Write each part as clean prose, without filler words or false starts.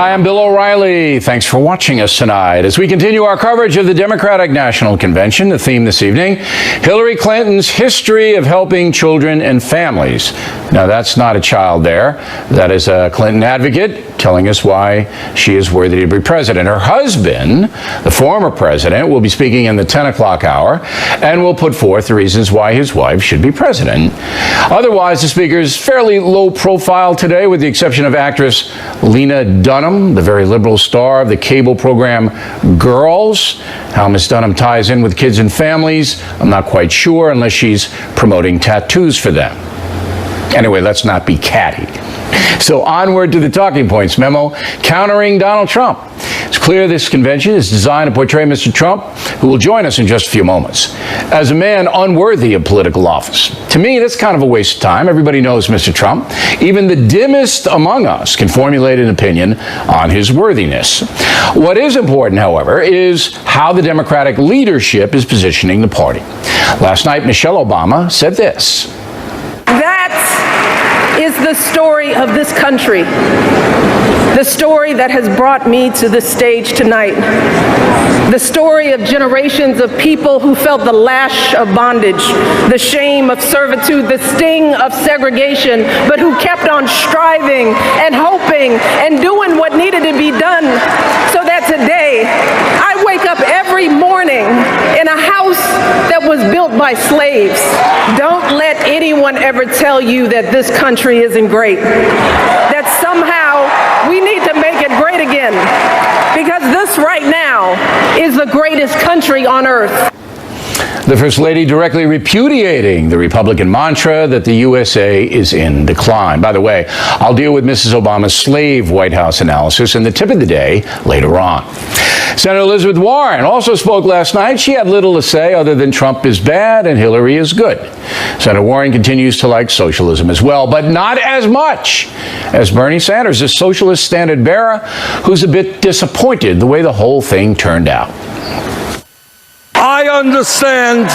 Hi, I'm Bill O'Reilly. Thanks for watching us tonight. As we continue our coverage of the Democratic National Convention, the theme this evening, Hillary Clinton's history of helping children and families. Now, that's not a child there. That is a Clinton advocate telling us why she is worthy to be president. Her husband, the former president, will be speaking in the 10 o'clock hour and will put forth the reasons why his wife should be president. Otherwise, the speaker is fairly low profile today, with the exception of actress Lena Dunham, the very liberal star of the cable program Girls. How Miss Dunham ties in with kids and families, I'm not quite sure, unless she's promoting tattoos for them. Anyway, let's not be catty. So onward to the talking points memo, countering Donald Trump. It's clear this convention is designed to portray Mr. Trump, who will join us in just a few moments, as a man unworthy of political office. To me, that's kind of a waste of time. Everybody knows Mr. Trump. Even the dimmest among us can formulate an opinion on his worthiness. What is important, however, is how the Democratic leadership is positioning the party. Last night, Michelle Obama said this. That is the story of this country. The story that has brought me to this stage tonight. The story of generations of people who felt the lash of bondage, the shame of servitude, the sting of segregation, but who kept on striving and hoping and doing what needed to be done so that today I wake up every morning in a house that was built by slaves. Don't let anyone ever tell you that this country isn't great, that somehow we need to make it great again, because this right now is the greatest country on earth. The First Lady directly repudiating the Republican mantra that the USA is in decline. By the way, I'll deal with Mrs. Obama's slave White House analysis in the tip of the day later on. Senator Elizabeth Warren also spoke last night. She had little to say other than Trump is bad and Hillary is good. Senator Warren continues to like socialism as well, but not as much as Bernie Sanders, the socialist standard bearer, who's a bit disappointed the way the whole thing turned out. I understand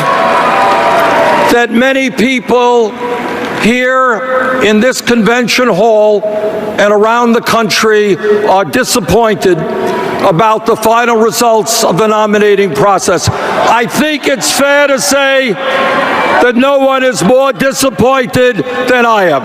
that many people here in this convention hall and around the country are disappointed about the final results of the nominating process. I think it's fair to say that no one is more disappointed than I am.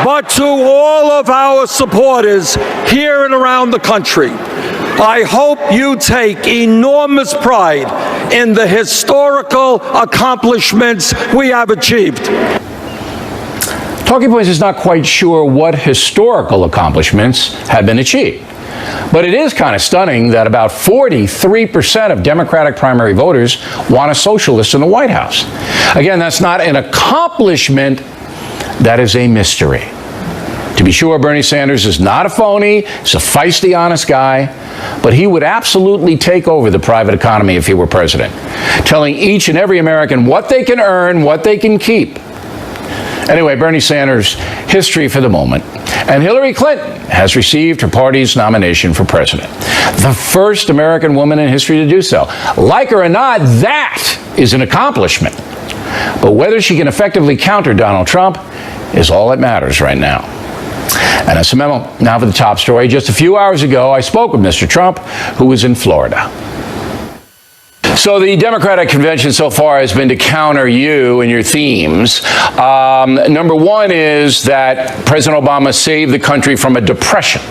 But to all of our supporters here and around the country, I hope you take enormous pride in the historical accomplishments we have achieved. Talking Points is not quite sure what historical accomplishments have been achieved. But it is kind of stunning that about 43% of Democratic primary voters want a socialist in the White House. Again, that's not an accomplishment. That is a mystery. To be sure, Bernie Sanders is not a phony. He's a feisty, honest guy. But he would absolutely take over the private economy if he were president, telling each and every American what they can earn, what they can keep. Anyway, Bernie Sanders, history for the moment. And Hillary Clinton has received her party's nomination for president. The first American woman in history to do so. Like her or not, that is an accomplishment. But whether she can effectively counter Donald Trump is all that matters right now. And that's a memo. Now for the top story. Just a few hours ago, I spoke with Mr. Trump, who was in Florida. So the Democratic convention so far has been to counter you and your themes. Number one is that President Obama saved the country from a depression,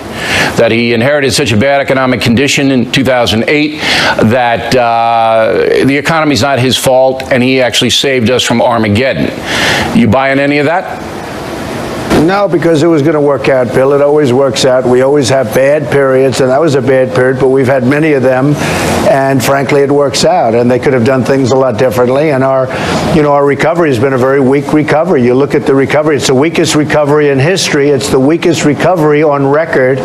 that he inherited such a bad economic condition in 2008 that the economy's not his fault, and he actually saved us from Armageddon. You buying any of that? No, because it was going to work out, Bill. It always works out. We always have bad periods, and that was a bad period, but we've had many of them, and frankly, it works out. And they could have done things a lot differently. And our recovery has been a very weak recovery. You look at the recovery; it's the weakest recovery in history. It's the weakest recovery on record.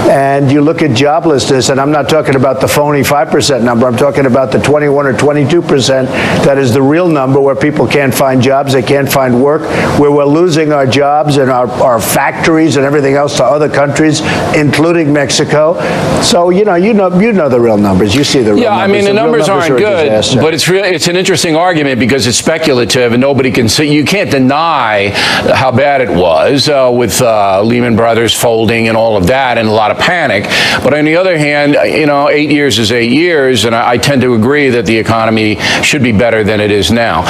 And you look at joblessness, and I'm not talking about the phony 5% number. I'm talking about the 21 or 22%. That is the real number, where people can't find jobs, they can't find work, where we're losing our jobs and our factories and everything else to other countries, including Mexico. So you know the real numbers. You see the real numbers. Yeah, I mean the numbers aren't good, but it's an interesting argument because it's speculative and nobody can see. You can't deny how bad it was with Lehman Brothers folding and all of that and a lot of panic. But on the other hand, 8 years is 8 years, and I tend to agree that the economy should be better than it is now.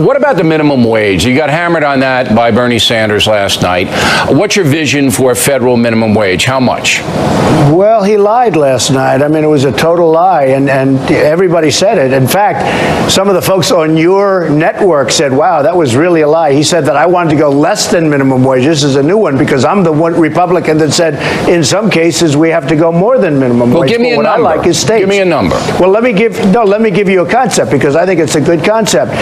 What about the minimum wage? You got hammered on that by Bernie Sanders last night. What's your vision for a federal minimum wage? How much? Well, he lied last night. I mean, it was a total lie, and everybody said it. In fact, some of the folks on your network said, wow, that was really a lie. He said that I wanted to go less than minimum wage. This is a new one because I'm the one Republican that said in some cases we have to go more than minimum wage. Give me a number. I like is states. Give me a number. Well, let me give you a concept because I think it's a good concept.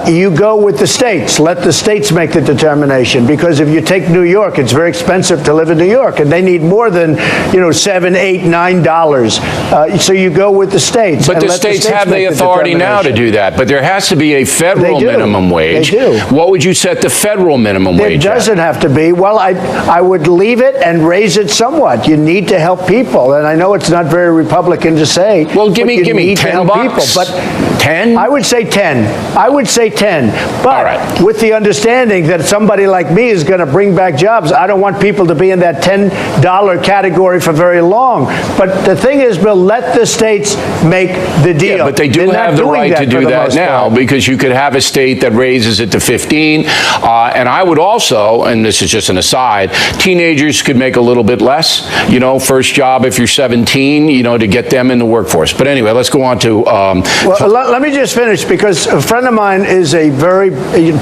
You go with the states. Let the states make the determination because if you take New York, it's very expensive to live in New York, and they need more than $7, $8, $9. So you go with the states. But the states have the authority now to do that. But there has to be a federal minimum wage. They do. What would you set the federal minimum wage at? It doesn't have to be. Well, I would leave it and raise it somewhat. You need to help people, and I know it's not very Republican to say. Well, give me $10. People, but 10? I would say 10. I would say 10. But with the understanding that somebody like me is going to bring back jobs, I don't want people to be in that $10 category for very long. But the thing is, Bill, let the states make the deal. Yeah, but they do have the right to do that now because you could have a state that raises it to 15. And I would also, and this is just an aside, teenagers could make a little bit less, first job if you're 17, to get them in the workforce. But anyway, let's go on to... let me just finish because a friend of mine is a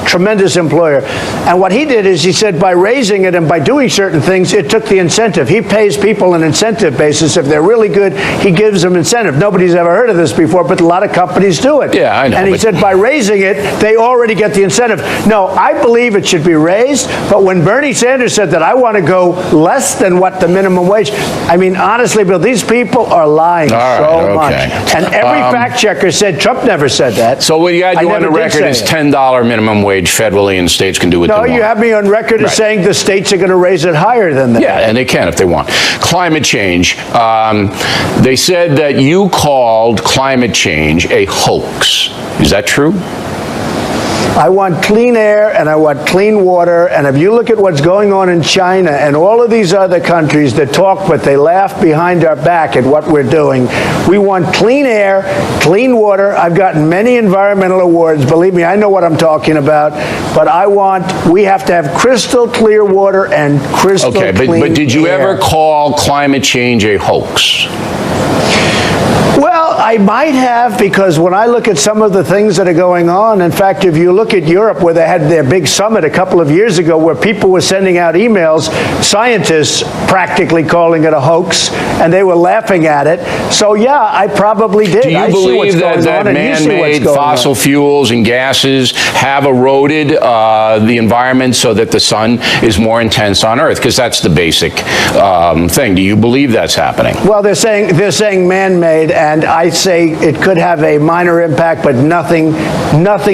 tremendous employer. And what he did is he said by raising it and by doing certain things, it took the incentive. He pays people an incentive basis. If they're really good, he gives them incentive. Nobody's ever heard of this before, but a lot of companies do it. Yeah, I know. And he said by raising it, they already get the incentive. No, I believe it should be raised, but when Bernie Sanders said that I want to go less than what the minimum wage, I mean, honestly, Bill, these people are lying much. And every fact checker said Trump never said that. So what you got on the record is $10 minimum wage federally, and states can do what they want. No, you have me on record as saying the states are going to raise it higher than that. Yeah, and they can if they want. Climate change. They said that you called climate change a hoax. Is that true? I want clean air and I want clean water. And if you look at what's going on in China and all of these other countries that talk, but they laugh behind our back at what we're doing, we want clean air, clean water. I've gotten many environmental awards. Believe me, I know what I'm talking about. But we have to have crystal clear water and crystal clean air. But did you ever call climate change a hoax? Well, I might have, because when I look at some of the things that are going on, in fact, if you look at Europe where they had their big summit a couple of years ago where people were sending out emails, scientists practically calling it a hoax, and they were laughing at it. So, yeah, I probably did. Do you believe that man-made fossil fuels and gases have eroded the environment so that the sun is more intense on Earth? Because that's the basic thing. Do you believe that's happening? Well, they're saying man-made, and I say it could have a minor impact, but nothing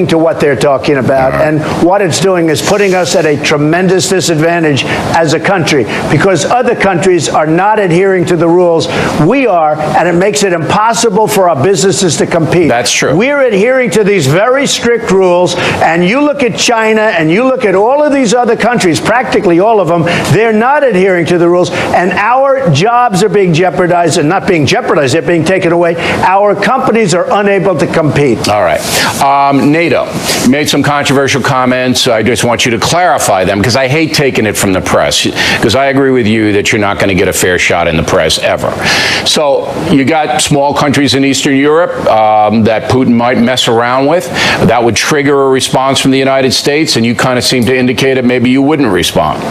to what they're talking about. And what it's doing is putting us at a tremendous disadvantage as a country because other countries are not adhering to the rules. We are, and it makes it impossible for our businesses to compete. That's true. We're adhering to these very strict rules, and you look at China and you look at all of these other countries, practically all of them, they're not adhering to the rules, and our jobs are being jeopardized, and not being jeopardized, they're being taken away. Our companies are unable to compete. All right. NATO, you made some controversial comments. I just want you to clarify them because I hate taking it from the press because I agree with you that you're not going to get a fair shot in the press ever. So you got small countries in Eastern Europe that Putin might mess around with. That would trigger a response from the United States, and you kind of seem to indicate that maybe you wouldn't respond.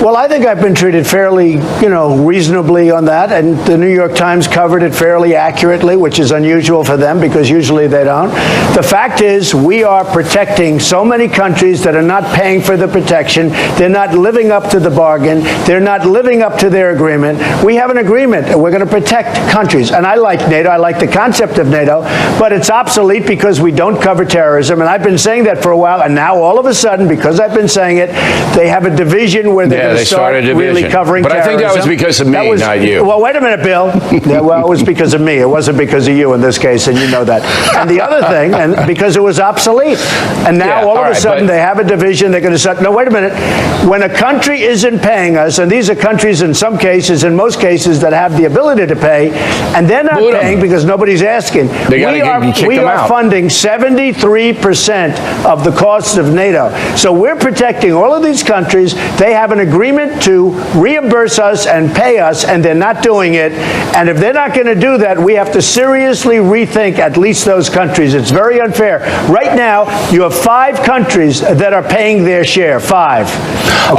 Well, I think I've been treated fairly, reasonably on that, and the New York Times covered it fairly accurately, which is unusual for them because usually they don't. The fact is, we are protecting so many countries that are not paying for the protection. They're not living up to the bargain. They're not living up to their agreement. We have an agreement, and we're going to protect countries. And I like NATO. I like the concept of NATO, but it's obsolete because we don't cover terrorism. And I've been saying that for a while, and now all of a sudden, because I've been saying it, they have a division where they're going to start really covering but terrorism. I think that was because of me, not you. Well, wait a minute, Bill. Yeah, well, it was because of me. It wasn't because of you in this case, and you know that. And the other thing, and because it was obsolete. And now all of a sudden they have a division. They're going to start. No, wait a minute. When a country isn't paying us, and these are countries in some cases, in most cases, that have the ability to pay, and they're not paying because nobody's asking. We are funding 73% of the costs of NATO. So we're protecting all of these countries. They have an agreement to reimburse us and pay us, and they're not doing it. And if they're not going to do that, we have to seriously rethink at least those countries. It's very unfair. Right now, you have 5 countries that are paying their share. 5.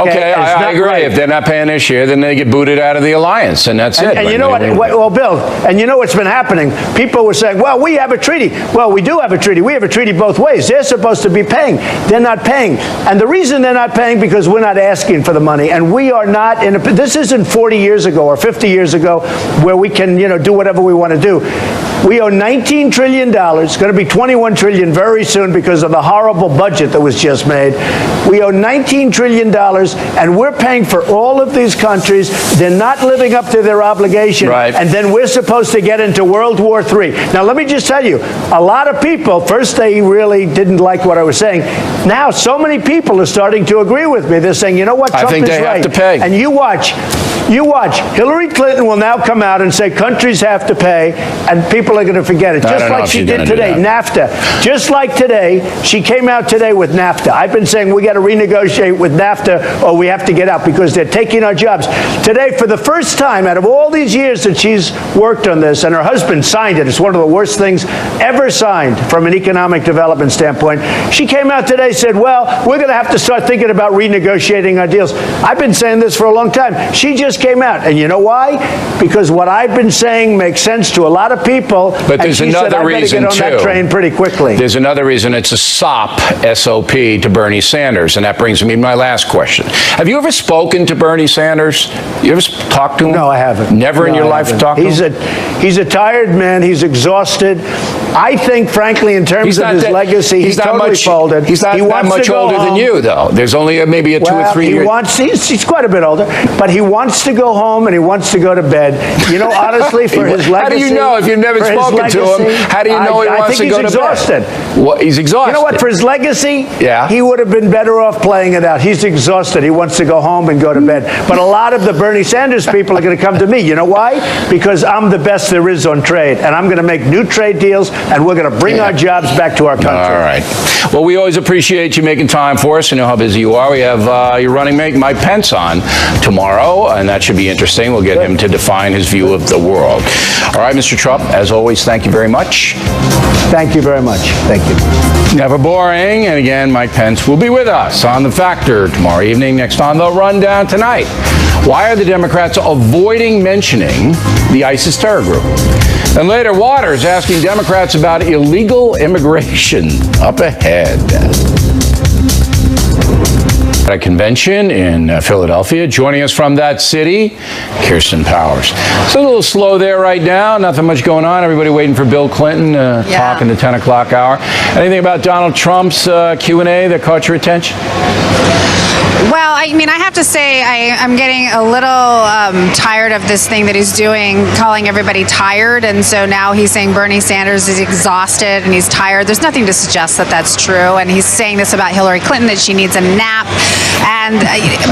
Okay, I agree. Right. If they're not paying their share, then they get booted out of the alliance, and that's it. And you know what? Well, Bill, and you know what's been happening? People were saying, well, we have a treaty. Well, we do have a treaty. We have a treaty both ways. They're supposed to be paying. They're not paying. And the reason they're not paying because we're not asking for the money, and we are not in a. This isn't 40 years ago or 50 years ago where we can, do whatever we want to do. We owe $19 trillion. It's going to be $21 trillion very soon because of the horrible budget that was just made. We owe $19 trillion, and we're paying for all of these countries. They're not living up to their obligation, and then we're supposed to get into World War III. Now, let me just tell you, a lot of people, first they really didn't like what I was saying. Now, so many people are starting to agree with me. They're saying, you know what, Trump is right. Have to pay. And you watch. Hillary Clinton will now come out and say countries have to pay, and people are going to forget it. Just like she did today, NAFTA. Just like today, she came out today with NAFTA. I've been saying we got to renegotiate with NAFTA or we have to get out because they're taking our jobs. Today, for the first time out of all these years that she's worked on this, and her husband signed it, it's one of the worst things ever signed from an economic development standpoint. She came out today and said, well, we're going to have to start thinking about renegotiating our deals. I've been saying this for a long time. She just came out. And you know why? Because what I've been saying makes sense to a lot of people. But there's another reason, too. Get on that train pretty quickly. There's another reason. It's a SOP, S-O-P, to Bernie Sanders. And that brings me to my last question. Have you ever spoken to Bernie Sanders? You ever talked to him? No, I haven't. Never in your life talked to him? He's a tired man. He's exhausted. I think, frankly, in terms of his legacy, he's totally folded. He's not that much older than you, though. There's only maybe a 2 or 3 years. He's quite a bit older, but he wants to go home and he wants to go to bed. Honestly, for his legacy. How do you know if you've never spoken to him? How do you know he wants to go to bed? I think he's exhausted. Well, he's exhausted. You know what? For his legacy, he would have been better off playing it out. He's exhausted. He wants to go home and go to bed. But a lot of the Bernie Sanders people are going to come to me. You know why? Because I'm the best there is on trade, and I'm going to make new trade deals, and we're going to bring our jobs back to our country. All right. Well, we always appreciate you making time for us. You know how busy you are. We have your running mate, Mike Pence, on tomorrow, and that should be interesting. We'll get him to define his view of the world. All right, Mr. Trump, as always, thank you very much. Thank you very much. Thank you. Never boring. And again, Mike Pence will be with us on The Factor tomorrow evening. Next on The Rundown tonight. Why are the Democrats avoiding mentioning the ISIS terror group? And later, Waters asking Democrats about illegal immigration. Up ahead. At a convention in Philadelphia. Joining us from that city, Kirsten Powers. It's a little slow there right now. Nothing much going on. Everybody waiting for Bill Clinton talk in the 10 o'clock hour. Anything about Donald Trump's Q&A that caught your attention? Well, I mean, I have to say I'm getting a little tired of this thing that he's doing, calling everybody tired. And so now he's saying Bernie Sanders is exhausted and he's tired. There's nothing to suggest that that's true. And he's saying this about Hillary Clinton, that she needs a nap. And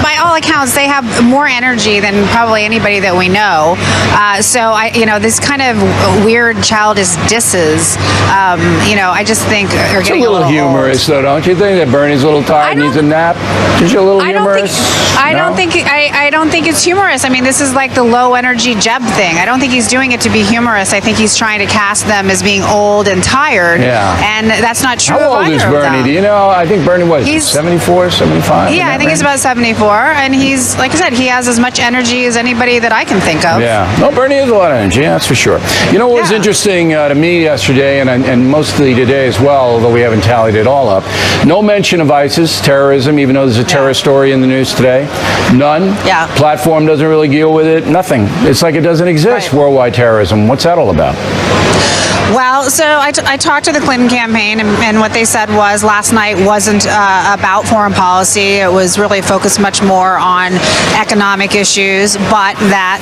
by all accounts, they have more energy than probably anybody that we know. So, this kind of weird childish disses, I just think are getting a little humorous, though, don't you think? That Bernie's a little tired, needs a nap? Just a little little humorous? I don't think it's humorous. I mean, this is like the low energy Jeb thing. I don't think he's doing it to be humorous. I think he's trying to cast them as being old and tired. Yeah. And that's not true How of old is either of Bernie? them. Do you know? I think Bernie was He's 74, 75? Yeah, I think he's about 74, and he's, like I said, he has as much energy as anybody that I can think of. Yeah. No, Bernie has a lot of energy, that's for sure. You know what was interesting to me yesterday, and mostly today as well, although we haven't tallied it all up, no mention of ISIS, terrorism, even though there's a terrorist story in the news today. None. Yeah. Platform doesn't really deal with it. Nothing. It's like it doesn't exist, worldwide terrorism. What's that all about? Well, so I talked to the Clinton campaign, and what they said was last night wasn't about foreign policy. It was really focused much more on economic issues, but that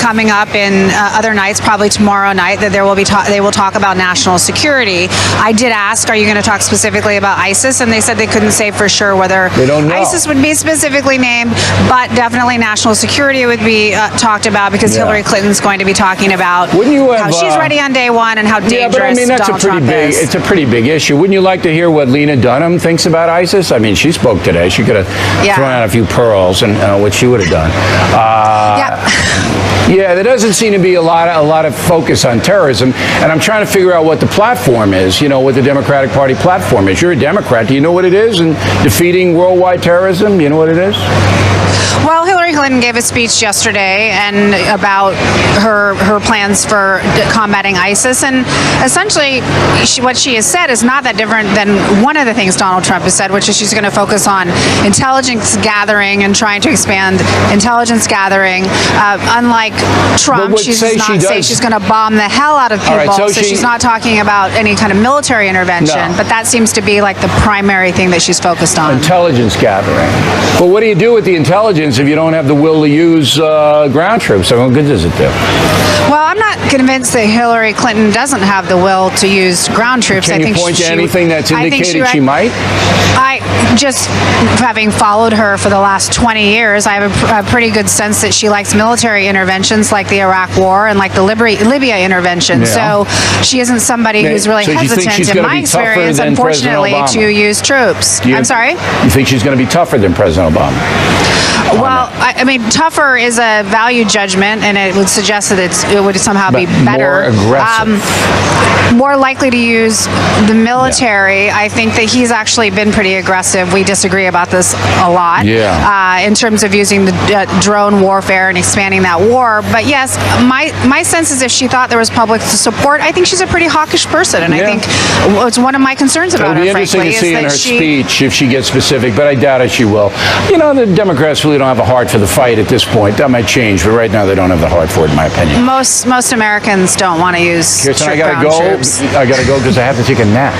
coming up in other nights, probably tomorrow night, that they will talk about national security. I did ask, are you going to talk specifically about ISIS? And they said they couldn't say for sure whether they don't know. ISIS would be specifically named, but definitely national security would be talked about, because Hillary Clinton's going to be talking about how she's ready on day one and how dangerous but I mean, that's Donald a pretty Trump big. is. It's a pretty big issue. Wouldn't you like to hear what Lena Dunham thinks about ISIS? I mean, she spoke today. She could have thrown out a few pearls and what she would have done. Yeah, there doesn't seem to be a lot of focus on terrorism, and I'm trying to figure out what the platform is. You know, what the Democratic Party platform is. You're a Democrat. Do you know what it is? And defeating worldwide terrorism. Do you know what it is? Well, Hillary Clinton gave a speech yesterday and about her plans for combating ISIS, and essentially what she has said is not that different than one of the things Donald Trump has said, which is she's going to focus on intelligence gathering and trying to expand intelligence gathering. Unlike Trump, she does not say she's going to bomb the hell out of people, so she's not talking about any kind of military intervention, but that sees to be like the primary thing that she's focused on. Intelligence gathering. But what do you do with the intelligence if you don't have the will to use ground troops? So what good does it do? Well, I'm not convinced that Hillary Clinton doesn't have the will to use ground troops. Can you point to anything that's indicated she might? Just having followed her for the last 20 years, I have a pretty good sense that she likes military interventions like the Iraq War and like the Libya intervention. So she isn't somebody who's really hesitant, in my experience, unfortunately, to use troops. I'm sorry? You think she's going to be tougher than President Obama? Well, I mean, tougher is a value judgment, and it would suggest that it would somehow be better. More aggressive. More likely to use the military. I think that he's actually been pretty aggressive. We disagree about this a lot. In terms of using the drone warfare and expanding that war. But yes, my sense is if she thought there was public support, I think she's a pretty hawkish person, and I think it's one of my concerns about her, frankly. It'll be interesting to see in her speech if she gets specific, but I doubt it she will. You know, the Democrats really don't have a heart for the fight at this point. That might change, but right now they don't have the heart for it, in my opinion. Most Americans don't want to use Kirsten, I gotta go because I have to take a nap.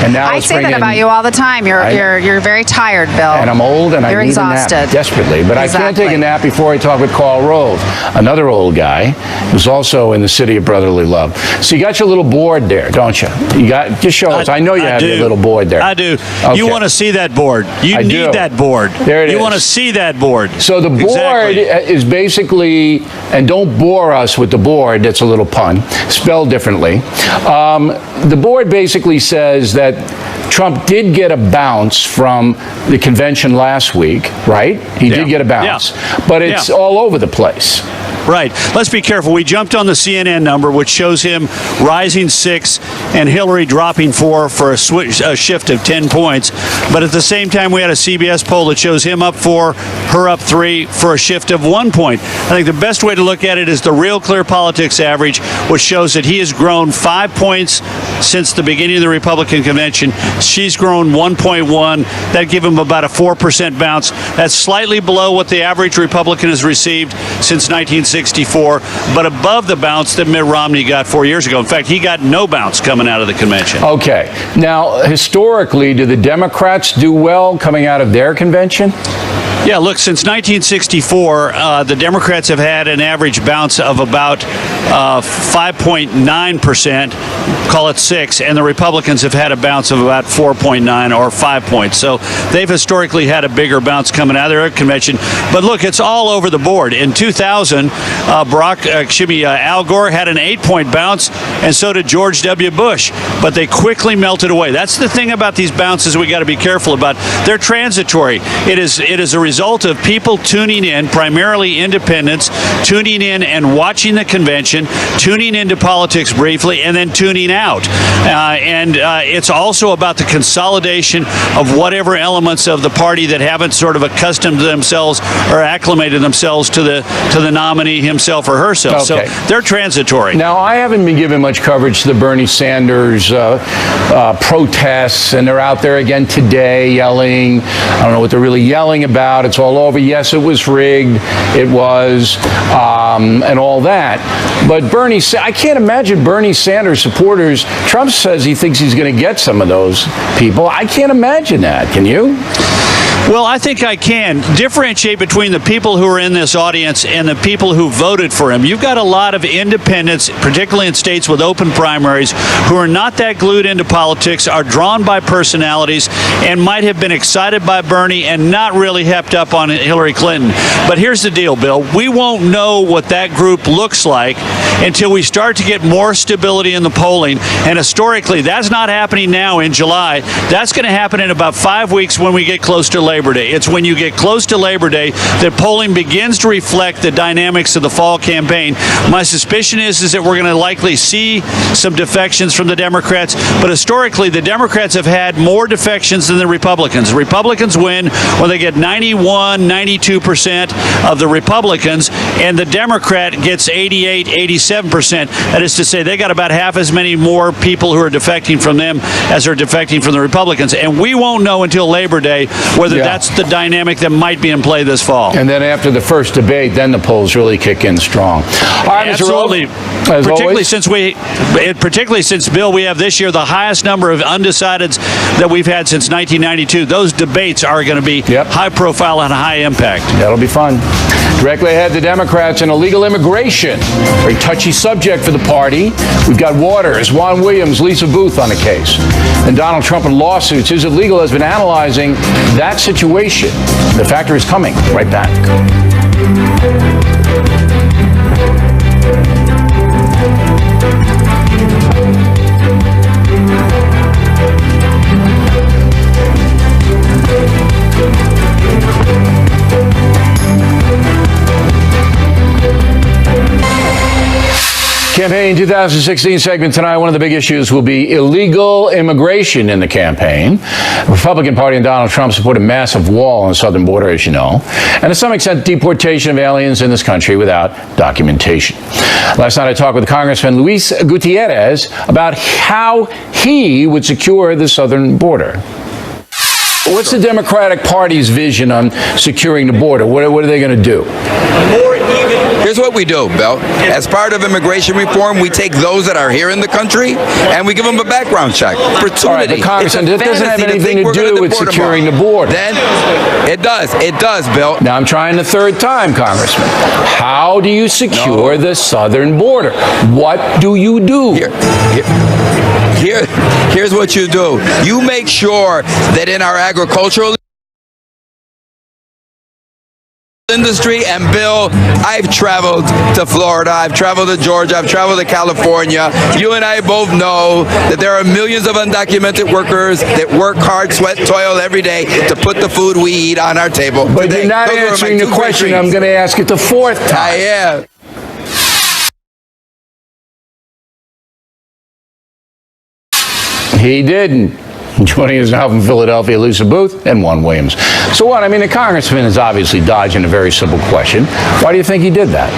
And now I say that about you all the time. You're very tired, Bill. And I'm old, and I need exhausted. a nap desperately. But I can't take a nap before I talk with Karl Rove, another old guy who's also in the city of brotherly love. So you got your little board there, don't you? Just show us. I know you have your little board there. I do. Okay. You want to see that board. You need that board. There it is. You want to see that board. So the board is basically, and don't bore us with the board, that's a little pun, spelled differently. The board basically says that Trump did get a bounce from the convention last week, right? He did get a bounce. But it's all over the place. Right. Let's be careful. We jumped on the CNN number, which shows him rising 6 and Hillary dropping 4 for a shift of 10 points. But at the same time, we had a CBS poll that shows him up 4, her up 3 for a shift of 1 point. I think the best way to look at it is the Real Clear Politics average, which shows that he has grown 5 points since the beginning of the Republican convention. She's grown 1.1. That gives him about a 4% bounce. That's slightly below what the average Republican has received since 1964, but above the bounce that Mitt Romney got 4 years ago. In fact, he got no bounce coming out of the convention. Okay. Now, historically, do the Democrats do well coming out of their convention? Yeah, look, since 1964, the Democrats have had an average bounce of about 5.9%, call it 6, and the Republicans have had a bounce of about 4.9 or 5 points. So they've historically had a bigger bounce coming out of their convention. But look, it's all over the board. In 2000, Al Gore had an 8-point bounce, and so did George W. Bush. But they quickly melted away. That's the thing about these bounces we got to be careful about. They're transitory. It is a result of people tuning in, primarily independents, tuning in and watching the convention, tuning into politics briefly, and then tuning out. It's also about the consolidation of whatever elements of the party that haven't sort of accustomed themselves or acclimated themselves to the nominee himself or herself. Okay. So they're transitory. Now, I haven't been giving much coverage to the Bernie Sanders protests, and they're out there again today yelling. I don't know what they're really yelling about. It's all over. Yes, it was rigged. It was, and all that. But I can't imagine Bernie Sanders supporters. Trump says he thinks he's going to get some of those people. I can't imagine that. Can you? Well, I think I can differentiate between the people who are in this audience and the people who voted for him. You've got a lot of independents, particularly in states with open primaries, who are not that glued into politics, are drawn by personalities, and might have been excited by Bernie and not really hepped up on Hillary Clinton. But here's the deal, Bill. We won't know what that group looks like until we start to get more stability in the polling. And historically, that's not happening now in July. That's going to happen in about 5 weeks when we get close to Labor Day. It's when you get close to Labor Day that polling begins to reflect the dynamics of the fall campaign. My suspicion is that we're going to likely see some defections from the Democrats, but historically the Democrats have had more defections than the Republicans. The Republicans win when they get 91, 92% of the Republicans, and the Democrat gets 88, 87%. That is to say, they got about half as many more people who are defecting from them as are defecting from the Republicans. And we won't know until Labor Day whether that's the dynamic that might be in play this fall. And then after the first debate, then the polls really kick in strong. All right, absolutely. Particularly since, Bill, we have this year the highest number of undecideds that we've had since 1992. Those debates are going to be high profile and high impact. That'll be fun. Directly ahead, the Democrats and illegal immigration. Very touchy subject for the party. We've got Waters, Juan Williams, Lisa Booth on the case. And Donald Trump and lawsuits. Is it legal? Has been analyzing that situation. The Factor is coming. Right back. Campaign 2016 segment tonight. One of the big issues will be illegal immigration in the campaign. The Republican Party and Donald Trump support a massive wall on the southern border, as you know, and to some extent deportation of aliens in this country without documentation. Last night I talked with Congressman Luis Gutierrez about how he would secure the southern border. What's the Democratic Party's vision on securing the border? What are they going to do? Here's what we do, Bill. As part of immigration reform, we take those that are here in the country and we give them a background check. Opportunity. All right, but Congressman, that doesn't have anything to do with securing the border. Then it does. It does, Bill. Now I'm trying the third time, Congressman. How do you secure the southern border? What do you do? Here's what you do. You make sure that in our agricultural industry, and Bill, I've traveled to Florida, I've traveled to Georgia, I've traveled to California. You and I both know that there are millions of undocumented workers that work hard, sweat, toil every day to put the food we eat on our table. But today. You're not answering the question. I'm going to ask it the fourth time. I am. He didn't. Joining us now from Philadelphia, Lisa Booth and Juan Williams. So what? I mean, the congressman is obviously dodging a very simple question. Why do you think he did that?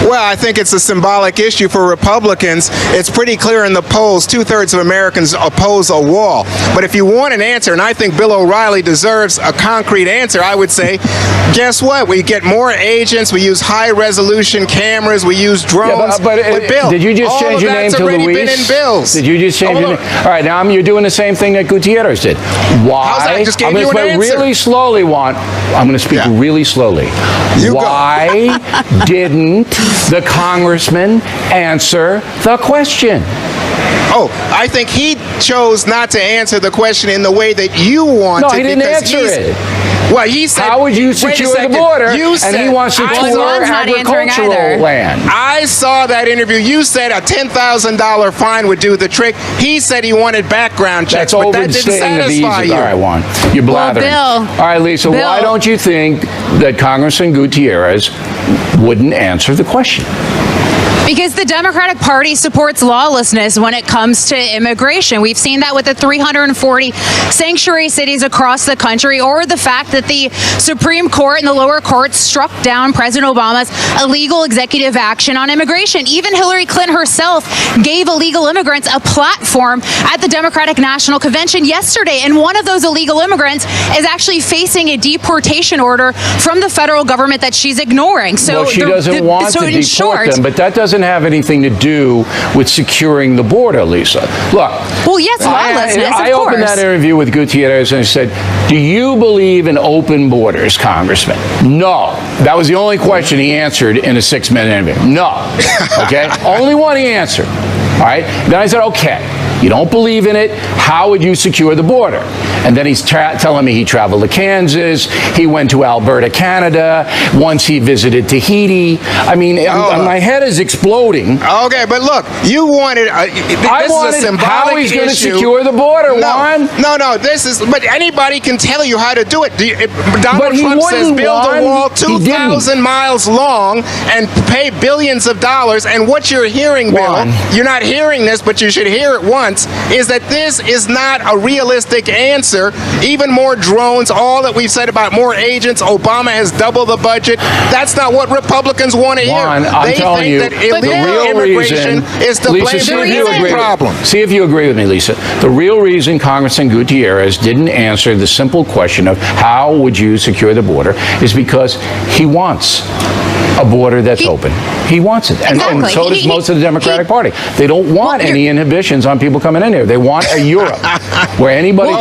Well, I think it's a symbolic issue for Republicans. It's pretty clear in the polls, 2/3 of Americans oppose a wall. But if you want an answer, and I think Bill O'Reilly deserves a concrete answer, I would say, guess what? We get more agents, we use high-resolution cameras, we use drones. But Bill, did you just change your name to Luis? been in bills. Did you just change your name? All right, now you're doing the same thing that Gutierrez did. Why? How's that? I just gave I'm you going an to speak answer. really slowly, Juan. I'm going to speak really slowly. Why didn't the congressman answer the question? Oh, I think he chose not to answer the question in the way that you wanted. No, he didn't answer it. Well, he said, how would you secure the border? And he wants to tour agricultural land. I saw that interview. You said a $10,000 fine would do the trick. He said he wanted background checks, but that didn't satisfy you. All right, Juan, you're blathering. Well, Bill, all right, Lisa, why don't you think that Congressman Gutierrez wouldn't answer the question? Because the Democratic Party supports lawlessness when it comes to immigration. We've seen that with the 340 sanctuary cities across the country, or the fact that the Supreme Court and the lower courts struck down President Obama's illegal executive action on immigration. Even Hillary Clinton herself gave illegal immigrants a platform at the Democratic National Convention yesterday, and one of those illegal immigrants is actually facing a deportation order from the federal government that she's ignoring. So well, she doesn't want to deport them, but that doesn't have anything to do with securing the border, Lisa. Look. Well, yes, lawlessness, I opened that interview with Gutierrez and I said, do you believe in open borders, Congressman? No. That was the only question he answered in a 6-minute interview. No. Okay? Only one he answered. All right? Then I said, okay, you don't believe in it. How would you secure the border? And then he's telling me he traveled to Kansas. He went to Alberta, Canada. Once he visited Tahiti. I mean, my head is exploding. Okay, but look, you wanted. I wanted a symbolic how he's going to issue. Secure the border, Juan. No. This is. But anybody can tell you how to do it. Donald Trump says build a wall 2,000 miles long and pay billions of dollars. And what you're hearing, Bill, you're not hearing this, but you should hear it once, is that this is not a realistic answer. Even more drones, all that we've said about more agents, Obama has doubled the budget. That's not what Republicans want to hear. I'm telling you, that illegal immigration is to blame for the problem. See if you agree with me, Lisa. The real reason Congressman Gutierrez didn't answer the simple question of how would you secure the border is because he wants a border that's open. He wants it. And so does most of the Democratic Party. They don't want any inhibitions on people coming in here. They want a Europe where anybody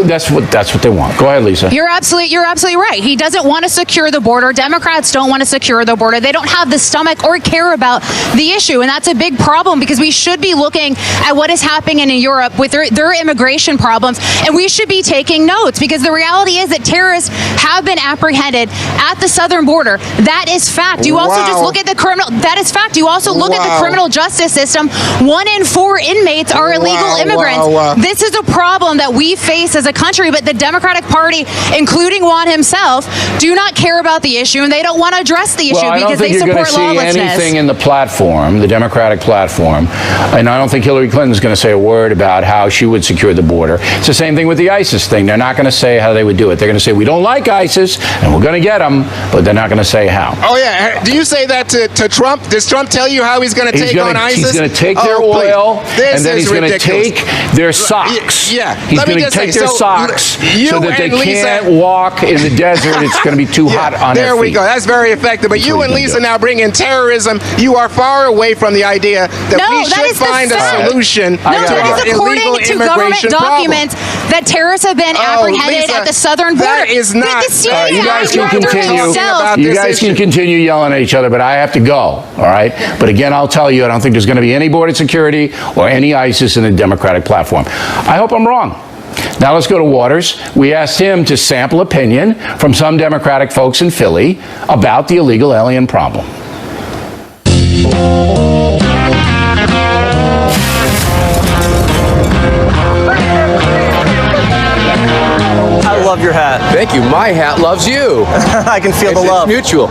that's what they want. Go ahead, Lisa. You're absolutely right. He doesn't want to secure the border. Democrats don't want to secure the border. They don't have the stomach or care about the issue, and that's a big problem because we should be looking at what is happening in Europe with their immigration problems, and we should be taking notes because the reality is that terrorists have been apprehended at the southern border. That is fact. You also just look at the criminal. That is fact. You also look at the criminal justice system. 1 in 4 inmates are illegal immigrants. This is a problem that we face as a country, but the Democratic Party, including Juan himself, do not care about the issue, and they don't want to address the issue because they support lawlessness. I don't think you're going to see anything in the platform, the Democratic platform, and I don't think Hillary Clinton's going to say a word about how she would secure the border. It's the same thing with the ISIS thing. They're not going to say how they would do it. They're going to say, we don't like ISIS, and we're going to get them, but they're not going to say how. Oh, yeah. Do you say that to Trump? Does Trump tell you how he's going to take on ISIS? He's going to take their oil, and then he's going to take their socks. Yeah. He's going to take their socks so that they can't walk in the desert. It's going to be too hot on their feet. There we go. That's very effective. But you and Lisa now bring in terrorism. You are far away from the idea that we should find a solution to that is illegal according to government documents that terrorists have been apprehended at the southern border. That is not. You guys can continue. You guys can continue yelling at each other, but I have to go. All right. But again, I'll tell you, I don't think there's going to be any border security or any ISIS in the Democratic platform. I hope I'm wrong. Now let's go to Waters. We asked him to sample opinion from some Democratic folks in Philly about the illegal alien problem. I love your hat. Thank you. My hat loves you. I can feel the love. It's mutual.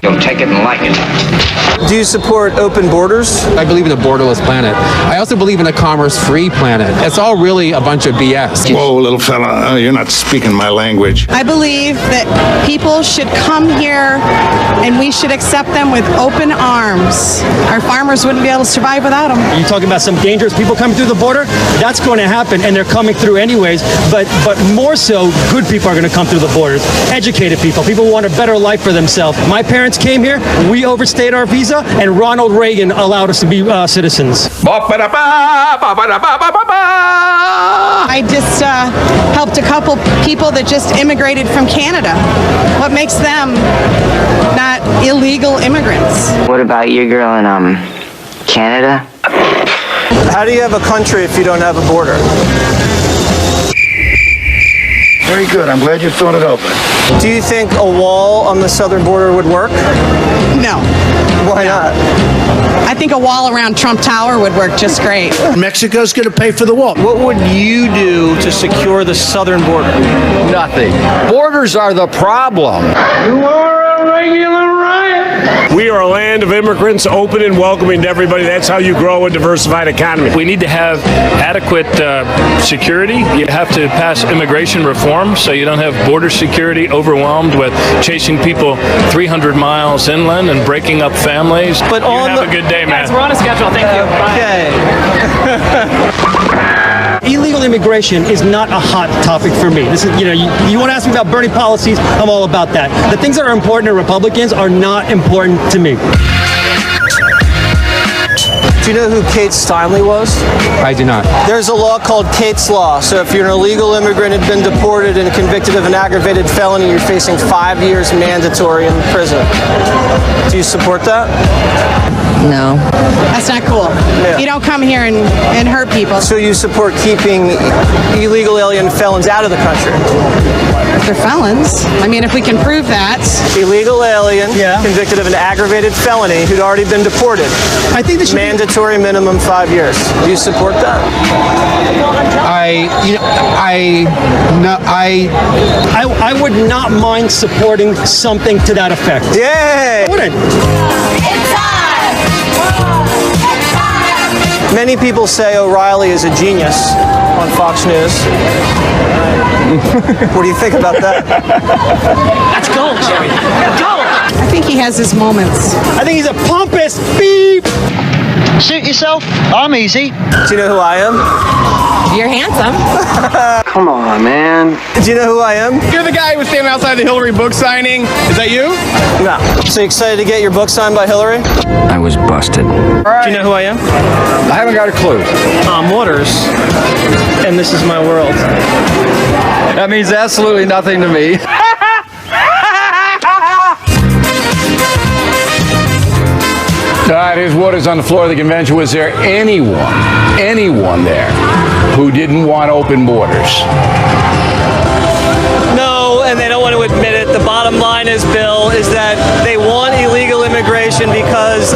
You'll take it and like it. Do you support open borders? I believe in a borderless planet. I also believe in a commerce-free planet. It's all really a bunch of BS. Whoa, little fella, you're not speaking my language. I believe that people should come here and we should accept them with open arms. Our farmers wouldn't be able to survive without them. Are you talking about some dangerous people coming through the border? That's going to happen, and they're coming through anyways, but more so, good people are going to come through the borders. Educated people who want a better life for themselves. My parents came here, we overstayed our visa, and Ronald Reagan allowed us to be citizens. I just helped a couple people that just immigrated from Canada. What makes them not illegal immigrants? What about your girl in Canada? How do you have a country if you don't have a border? Very good. I'm glad you thought it over. Do you think a wall on the southern border would work? No. Why not? I think a wall around Trump Tower would work just great. Mexico's going to pay for the wall. What would you do to secure the southern border? Nothing. Borders are the problem. You are a regular riot. We are a land of immigrants, open and welcoming to everybody. That's how you grow a diversified economy. We need to have adequate security. You have to pass immigration reform so you don't have border security overwhelmed with chasing people 300 miles inland and breaking up families. But you have a good day, man. We're on a schedule. Thank you. Okay. Illegal immigration is not a hot topic for me. This is, you want to ask me about Bernie policies, I'm all about that. The things that are important to Republicans are not important to me. Do you know who Kate Steinle was? I do not. There's a law called Kate's Law. So if you're an illegal immigrant and been deported and convicted of an aggravated felony, you're facing 5 years mandatory in prison. Do you support that? No. That's not cool. Yeah. You don't come here and hurt people. So you support keeping illegal alien felons out of the country? They're felons. I mean, if we can prove that. Illegal alien convicted of an aggravated felony who'd already been deported. I think this should mandatory minimum 5 years. Do you support that? I would not mind supporting something to that effect. Yay! I wouldn't. Many people say O'Reilly is a genius on Fox News. What do you think about that? Let's go, Jerry. Go! I think he has his moments. I think he's a pompous beep. Suit yourself. I'm easy. Do you know who I am? You're handsome. Come on, man. Do you know who I am? You're the guy who was standing outside the Hillary book signing. Is that you? No. So you excited to get your book signed by Hillary? I was busted. Do you know who I am? I haven't got a clue. I'm Waters, and this is my world. That means absolutely nothing to me. All right, here's what is on the floor of the convention. Was there anyone there who didn't want open borders? No, and they don't want to admit it. The bottom line is, Bill, is that they want illegal immigration because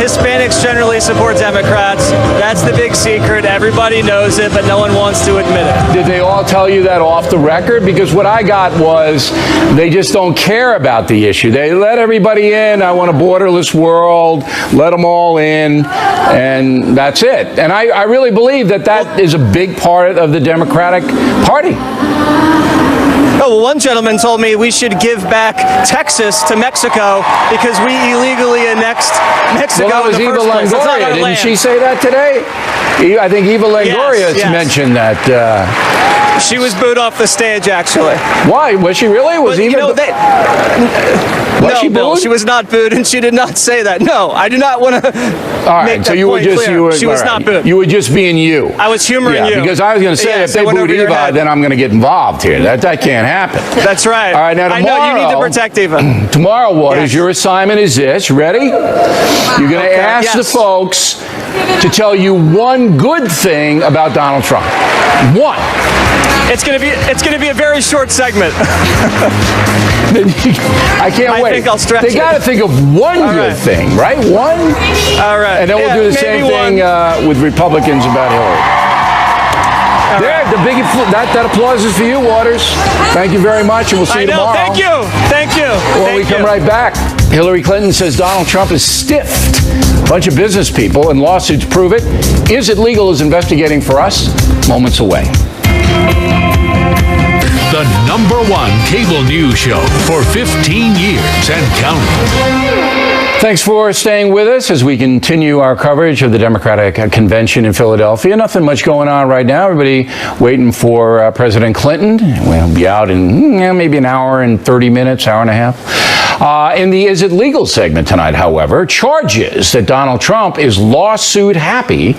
Hispanics generally support Democrats. That's the big secret. Everybody knows it, but no one wants to admit it. Did they all tell you that off the record? Because what I got was they just don't care about the issue. They let everybody in. I want a borderless world. Let them all in, and that's it. And I really believe that is a big part of the Democratic Party. Oh, well, one gentleman told me we should give back Texas to Mexico because we illegally annexed Mexico. Well, that was Eva Longoria. Didn't she say that today? I think Eva Longoria mentioned that. She was booed off the stage, actually. Why? Was she really? Was Eva? Was she booed? Bill, she was not booed, and she did not say that. No, I do not want to. All right, so you were just she was not booed. You were just being you. I was humoring you. Because I was going to say if they booed Eva, then I'm going to get involved here. That can't happen. That's right. All right, now tomorrow. I know you need to protect Eva. Tomorrow, Waters, your assignment is this. Ready? You're going to ask the folks to tell you one good thing about Donald Trump. One. It's gonna be a very short segment. I can't wait. I think I'll stretch They got to think of one good thing, right? One. All right. And then we'll do the same thing with Republicans about Hillary. There, the big that applause is for you, Waters. Thank you very much, and we'll see you tomorrow. Thank you. Well, we come right back. Hillary Clinton says Donald Trump is stiffed. A bunch of business people and lawsuits prove it. Is It Legal is investigating for us. Moments away. The #1 cable news show for 15 years and counting. Thanks for staying with us as we continue our coverage of the Democratic convention in Philadelphia. Nothing much going on right now. Everybody waiting for President Clinton. We'll be out in maybe an hour and 30 minutes, hour and a half. In the Is It Legal segment tonight, however, charges that Donald Trump is lawsuit happy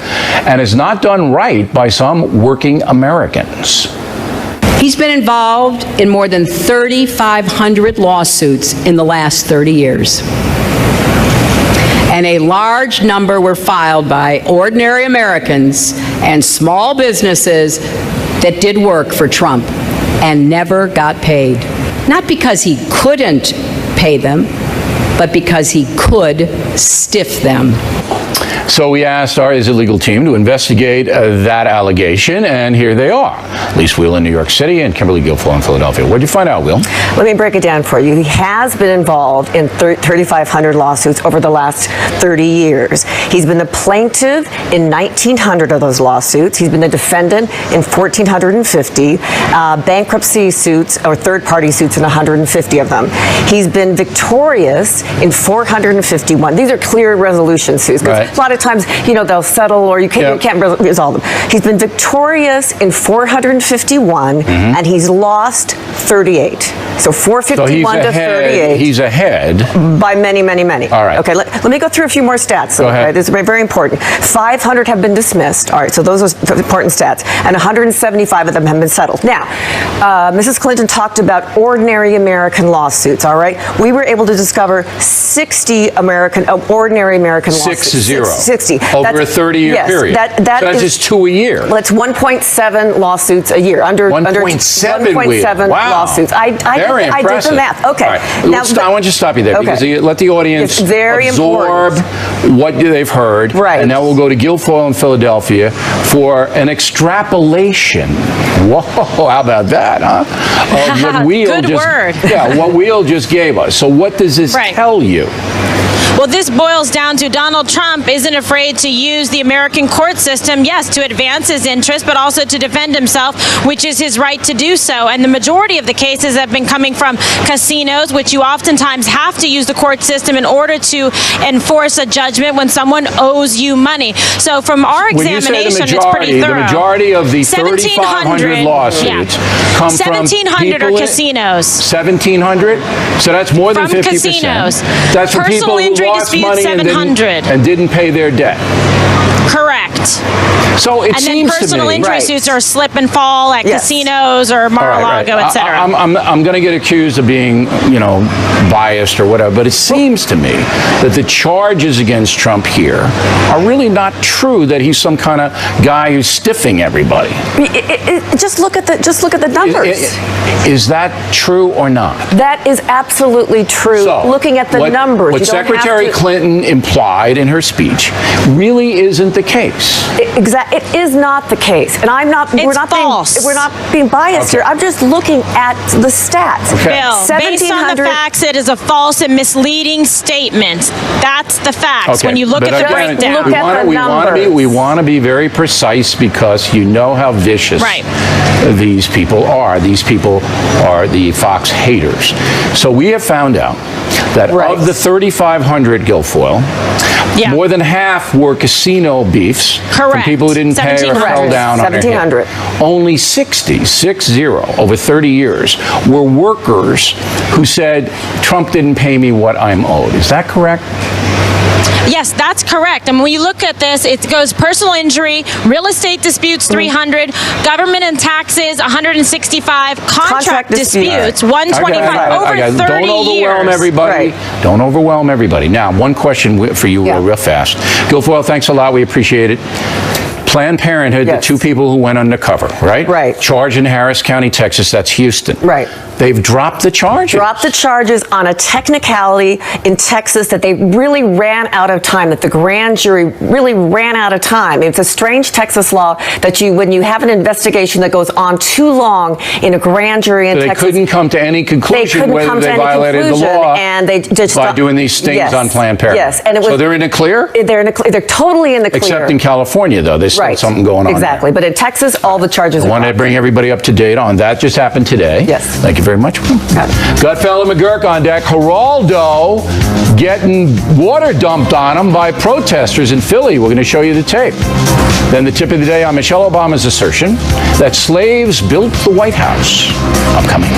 and has not done right by some working Americans. He's been involved in more than 3,500 lawsuits in the last 30 years. And a large number were filed by ordinary Americans and small businesses that did work for Trump and never got paid. Not because he couldn't pay them, but because he could stiff them. So we asked our Is It Legal team to investigate that allegation, and here they are. Lisa Wheel in New York City and Kimberly Guilfoyle in Philadelphia. What did you find out, Will? Let me break it down for you. He has been involved in 3,500 lawsuits over the last 30 years. He's been the plaintiff in 1,900 of those lawsuits. He's been the defendant in 1,450, bankruptcy suits or third-party suits in 150 of them. He's been victorious in 451. These are clear resolution suits. Right. A lot of times, they'll settle or you can't resolve them. He's been victorious in 451, and he's lost 38. So 451 to 38. He's ahead. By many, many, many. All right. Okay, let me go through a few more stats. Go ahead. This is very important. 500 have been dismissed. All right, so those are important stats. And 175 of them have been settled. Now, Mrs. Clinton talked about ordinary American lawsuits, all right? We were able to discover 60 ordinary American lawsuits. 60. Over a 30-year period. So that's just 2 a year. Well, it's 1.7 lawsuits a year. 1.7 lawsuits. I did the math. Okay. Right. I want you to stop you there because let the audience absorb what they've heard. Right. And now we'll go to Guilfoyle in Philadelphia for an extrapolation. Whoa, how about that, huh? Of what Wheel what Wheel just gave us. So what does this tell you? Well, this boils down to Donald Trump isn't afraid to use the American court system, yes, to advance his interests, but also to defend himself, which is his right to do so. And the majority of the cases have been coming from casinos, which you oftentimes have to use the court system in order to enforce a judgment when someone owes you money. So from our examination, it's pretty thorough. The majority of the 3,500 lawsuits come from 1,700 are casinos. 1,700? So that's more than 50%. Casinos. That's from people who lost money and didn't pay their debt. Correct. So it seems to me, and then personal injury suits are slip and fall at casinos or Mar-a-Lago, etc. I'm going to get accused of being, biased or whatever, but it seems to me that the charges against Trump here are really not true. That he's some kind of guy who's stiffing everybody. Just look at the numbers. Is that true or not? That is absolutely true. So, looking at the numbers, what Secretary Clinton implied in her speech really isn't the case. Exactly, it is not the case, and we're not being biased here. I'm just looking at the stats. Okay. Bill, based on the facts, it is a false and misleading statement. That's the facts. When you look at the breakdown, we want to be very precise because you know how vicious these people are. These people are the Fox haters. So we have found out that of the 3,500 Guilfoyle, more than half were casino beefs from people who didn't pay or fell down on their head. Only 60 over 30 years were workers who said Trump didn't pay me what I'm owed. Is that correct? Yes, that's correct. And when you look at this, it goes personal injury, real estate disputes 300, government and taxes 165, contract disputes 125 over 30 Don't overwhelm years. everybody. Don't overwhelm everybody. Now, one question for you real fast. Guilfoyle, thanks a lot. We appreciate it. Planned Parenthood, the two people who went undercover, right? Right. Charged in Harris County, Texas. That's Houston. Right. They've dropped the charges. Dropped the charges on a technicality in Texas that they really ran out of time, that the grand jury really ran out of time. It's a strange Texas law that when you have an investigation that goes on too long in a grand jury in Texas. They couldn't come to any conclusion whether they violated the law and they just by doing these stings on Planned Parenthood. Yes. And so they're in the clear? They're totally in the clear. Except in California, though. There's still something going on. Exactly. But in Texas, all the charges are I want to bring everybody up to date on that. Just happened today. Yes. Thank you very much. Gutfeld and McGurk on deck. Geraldo getting water dumped on him by protesters in Philly. We're going to show you the tape. Then the tip of the day on Michelle Obama's assertion that slaves built the White House. Upcoming.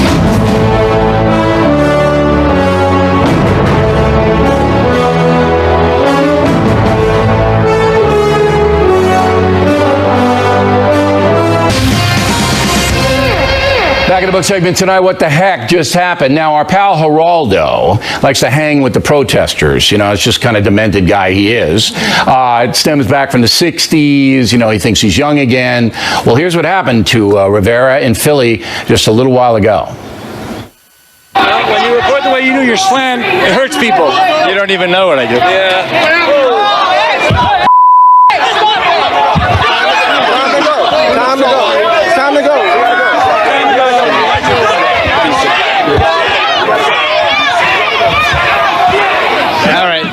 Back in the book segment tonight, what the heck just happened? Now, our pal Geraldo likes to hang with the protesters. You know, it's just kind of demented guy he is. It stems back from the 60s. You know, he thinks he's young again. Well, here's what happened to Rivera in Philly just a little while ago. When you report the way you do your slam, it hurts people. You don't even know what I do. Yeah. Time to go.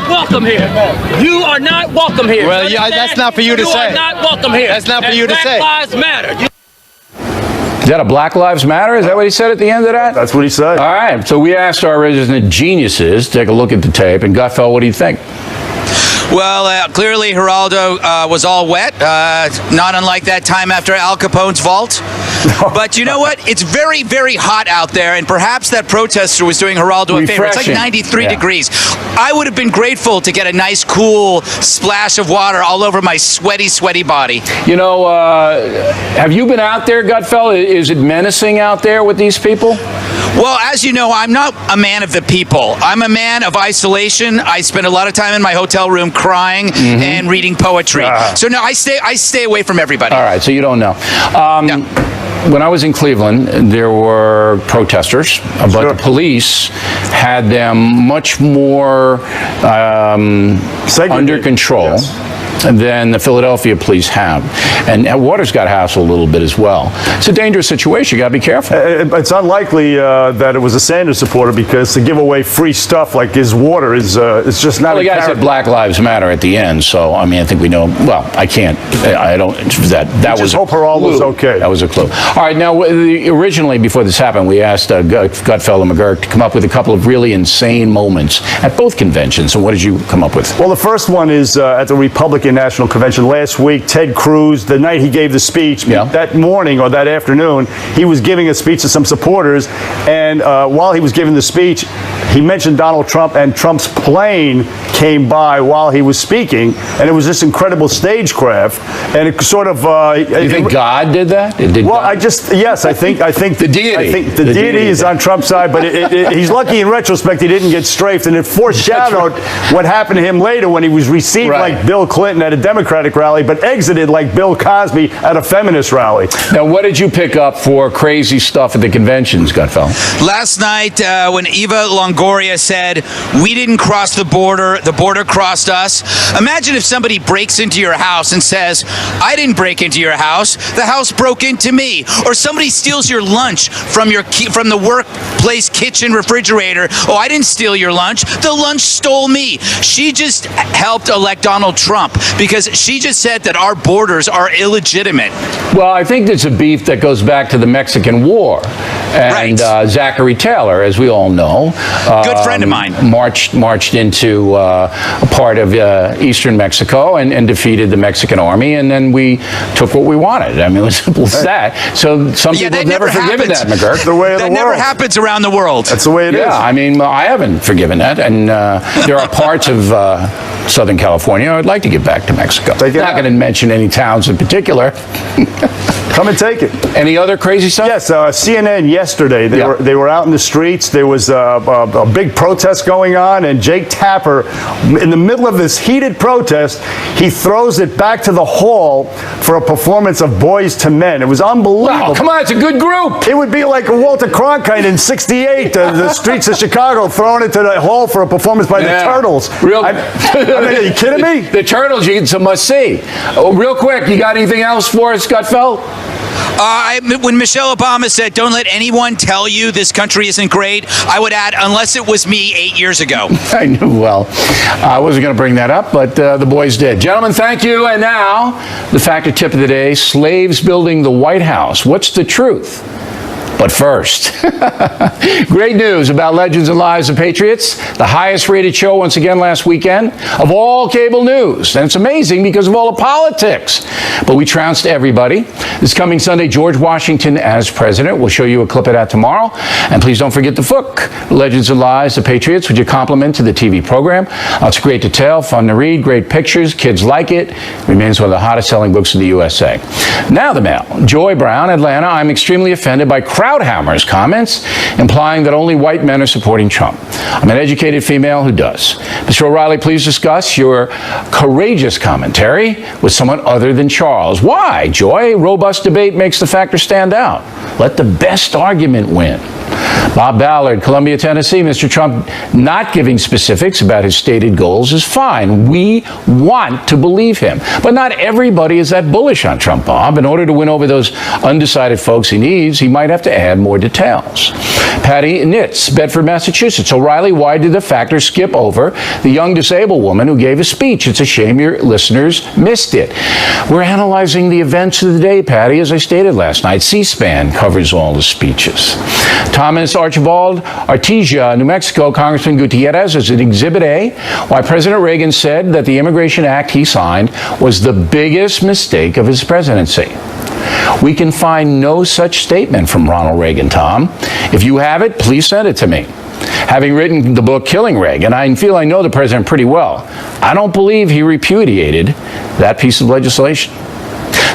Welcome here. You are not welcome here. Well, that's not for you to say. You are not welcome here. That's not for you to say. Black Lives Matter. Is that a Black Lives Matter? Is that what he said at the end of that? That's what he said. All right. So we asked our resident geniuses to take a look at the tape. And Gutfeld, what do you think? Well, clearly Geraldo was all wet, not unlike that time after Al Capone's vault. But you know what? It's very, very hot out there, and perhaps that protester was doing Geraldo a favor. It's like 93 degrees. I would have been grateful to get a nice, cool splash of water all over my sweaty, sweaty body. You know, have you been out there, Gutfeld? Is it menacing out there with these people? Well, as you know, I'm not a man of the people. I'm a man of isolation. I spend a lot of time in my hotel room crying and reading poetry. So no, I stay away from everybody. All right, so you don't know. When I was in Cleveland, there were protesters, but the police had them much more under control than the Philadelphia police have. And Waters got hassled a little bit as well. It's a dangerous situation. You got to be careful. It's unlikely that it was a Sanders supporter, because to give away free stuff like his water is it's just not. Well, the guy said Black Lives Matter at the end, so I mean, I think we know. Well, I can't. I don't. That was. Hope Geraldo's okay. That was a clue. All right. Now, originally, before this happened, we asked Gutfeld and McGurk to come up with a couple of really insane moments at both conventions. And what did you come up with? Well, the first one is at the Republican National Convention last week. Ted Cruz, the night he gave the speech, that morning or that afternoon, he was giving a speech to some supporters, and while he was giving the speech, he mentioned Donald Trump, and Trump's plane came by while he was speaking, and it was this incredible stagecraft, and it sort of. You think God did that? Yes, I think the deity. I think the deity is on Trump's side, but he's lucky in retrospect he didn't get strafed, and it foreshadowed what happened to him later when he was received like Bill Clinton at a Democratic rally, but exited like Bill Cosby at a feminist rally. Now, what did you pick up for crazy stuff at the conventions, Gutfeld? Last night, when Eva Longoria said, "We didn't cross the border crossed us." Imagine if somebody breaks into your house and says, "I didn't break into your house. The house broke into me." Or somebody steals your lunch from the workplace kitchen refrigerator. "Oh, I didn't steal your lunch. The lunch stole me." She just helped elect Donald Trump because she just said that our borders are illegitimate. Well, I think there's a beef that goes back to the Mexican War. And Zachary Taylor, as we all know, good friend of mine, marched into a part of eastern Mexico and defeated the Mexican army, and then we took what we wanted. I mean, it was simple as that. So some people have never forgiven that, McGurk. The way of the world. That never happens around the world. That's the way it is. Yeah, I mean, I haven't forgiven that, and there are parts of Southern California. I'd like to get back to Mexico. Not going to mention any towns in particular. Come and take it. Any other crazy stuff? Yes, CNN yesterday, they were out in the streets. There was a big protest going on, and Jake Tapper, in the middle of this heated protest, he throws it back to the hall for a performance of Boys to Men. It was unbelievable. Wow, come on, it's a good group. It would be like Walter Cronkite in '68, the streets of Chicago, throwing it to the hall for a performance by the Turtles. I mean, are you kidding me? The Turtles, it's a must-see. Real quick, you got anything else for us, Gutfeld? When Michelle Obama said, "Don't let anyone tell you this country isn't great," I would add, unless it was me 8 years ago. I knew well. I wasn't going to bring that up, but the boys did. Gentlemen, thank you. And now, the factor tip of the day, slaves building the White House. What's the truth? But first, great news about Legends and Lives of Patriots, the highest rated show once again last weekend of all cable news. And it's amazing because of all the politics. But we trounced everybody. This coming Sunday, George Washington as president. We'll show you a clip of that tomorrow. And please don't forget the book, Legends and Lives of Patriots, which you compliment to the TV program. It's great to tell, fun to read, great pictures. Kids like it. Remains one of the hottest selling books in the USA. Now the mail. Joy Brown, Atlanta. I'm extremely offended by Crowdhammer's comments implying that only white men are supporting Trump. I'm an educated female who does. Mr. O'Reilly, please discuss your courageous commentary with someone other than Charles. Why, Joy? Robust debate makes the factor stand out. Let the best argument win. Bob Ballard, Columbia, Tennessee. Mr. Trump not giving specifics about his stated goals is fine. We want to believe him. But not everybody is that bullish on Trump, Bob. In order to win over those undecided folks he needs, he might have to add more details. Patty Nitz, Bedford, Massachusetts. O'Reilly, why did the factor skip over the young disabled woman who gave a speech? It's a shame your listeners missed it. We're analyzing the events of the day, Patty, as I stated last night. C-SPAN covers all the speeches. Thomas Archibald, Artesia, New Mexico. Congressman Gutierrez is in Exhibit A, why President Reagan said that the Immigration Act he signed was the biggest mistake of his presidency. We can find no such statement from Ronald Reagan, Tom. If you have it, please send it to me. Having written the book Killing Reagan, I feel I know the president pretty well. I don't believe he repudiated that piece of legislation.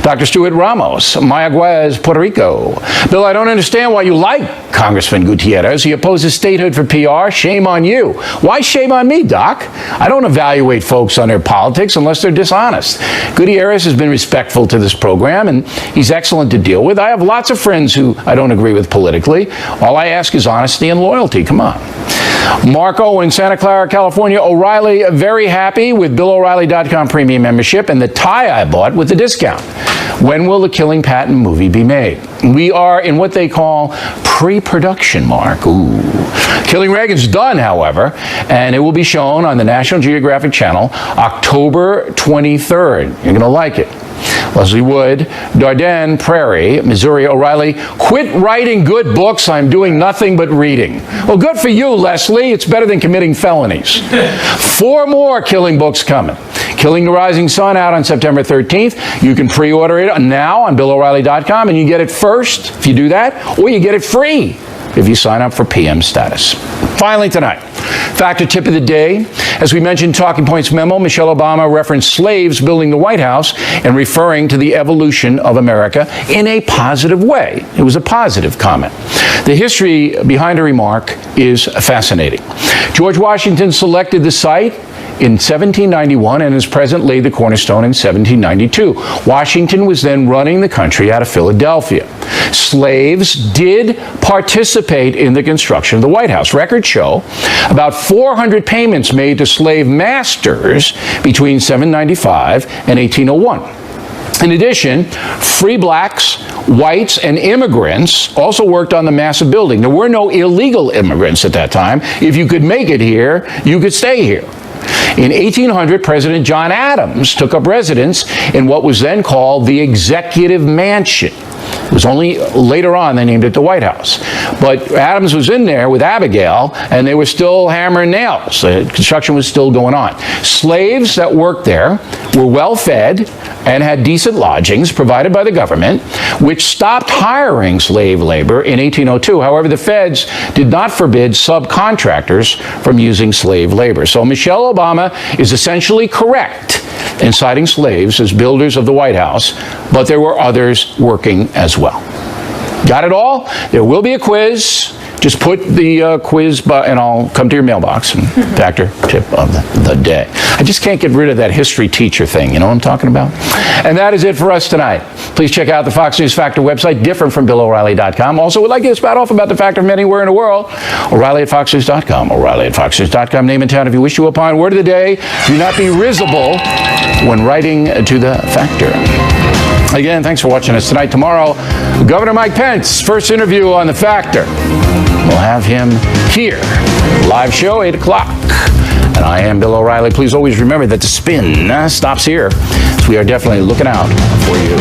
Dr. Stuart Ramos, Mayaguez, Puerto Rico. Bill, I don't understand why you like Congressman Gutierrez. He opposes statehood for PR. Shame on you. Why shame on me, Doc? I don't evaluate folks on their politics unless they're dishonest. Gutierrez has been respectful to this program, and he's excellent to deal with. I have lots of friends who I don't agree with politically. All I ask is honesty and loyalty. Come on. Marco in Santa Clara, California. O'Reilly, very happy with BillO'Reilly.com premium membership and the tie I bought with the discount. When will the Killing Patton movie be made? We are in what they call pre-production, Mark. Ooh. Killing Reagan's done, however, and it will be shown on the National Geographic Channel October 23rd. You're going to like it. Leslie Wood, Dardenne Prairie, Missouri. O'Reilly, quit writing good books. I'm doing nothing but reading. Well, good for you, Leslie. It's better than committing felonies. 4 more Killing books coming. Killing the Rising Sun out on September 13th. You can pre-order it now on BillO'Reilly.com, and you get it first if you do that, or you get it free if you sign up for PM status. Finally tonight, factor tip of the day. As we mentioned, Talking Points memo, Michelle Obama referenced slaves building the White House and referring to the evolution of America in a positive way. It was a positive comment. The history behind her remark is fascinating. George Washington selected the site in 1791 and as president laid the cornerstone in 1792. Washington was then running the country out of Philadelphia. Slaves did participate in the construction of the White House. Records show about 400 payments made to slave masters between 795 and 1801. In addition, free blacks, whites, and immigrants also worked on the massive building. There were no illegal immigrants at that time. If you could make it here, you could stay here. In 1800, President John Adams took up residence in what was then called the Executive Mansion. It was only later on they named it the White House. But Adams was in there with Abigail, and they were still hammering nails. The construction was still going on. Slaves that worked there were well fed, and had decent lodgings provided by the government, which stopped hiring slave labor in 1802. However, the feds did not forbid subcontractors from using slave labor. So Michelle Obama is essentially correct in citing slaves as builders of the White House, but there were others working as well. Got it all? There will be a quiz. Just put the quiz and I'll come to your mailbox. Factor tip of the day. I just can't get rid of that history teacher thing. You know what I'm talking about? And that is it for us tonight. Please check out the Fox News Factor website, different from BillO'Reilly.com. Also, would like to get spout off about the Factor from anywhere in the world. O'Reilly at FoxNews.com. O'Reilly at FoxNews.com. Name and town if you wish to opine. Word of the day: do not be risible when writing to the Factor. Again, thanks for watching us tonight. Tomorrow, Governor Mike Pence, first interview on The Factor. We'll have him here. Live show, 8 o'clock. And I am Bill O'Reilly. Please always remember that the spin stops here. So we are definitely looking out for you.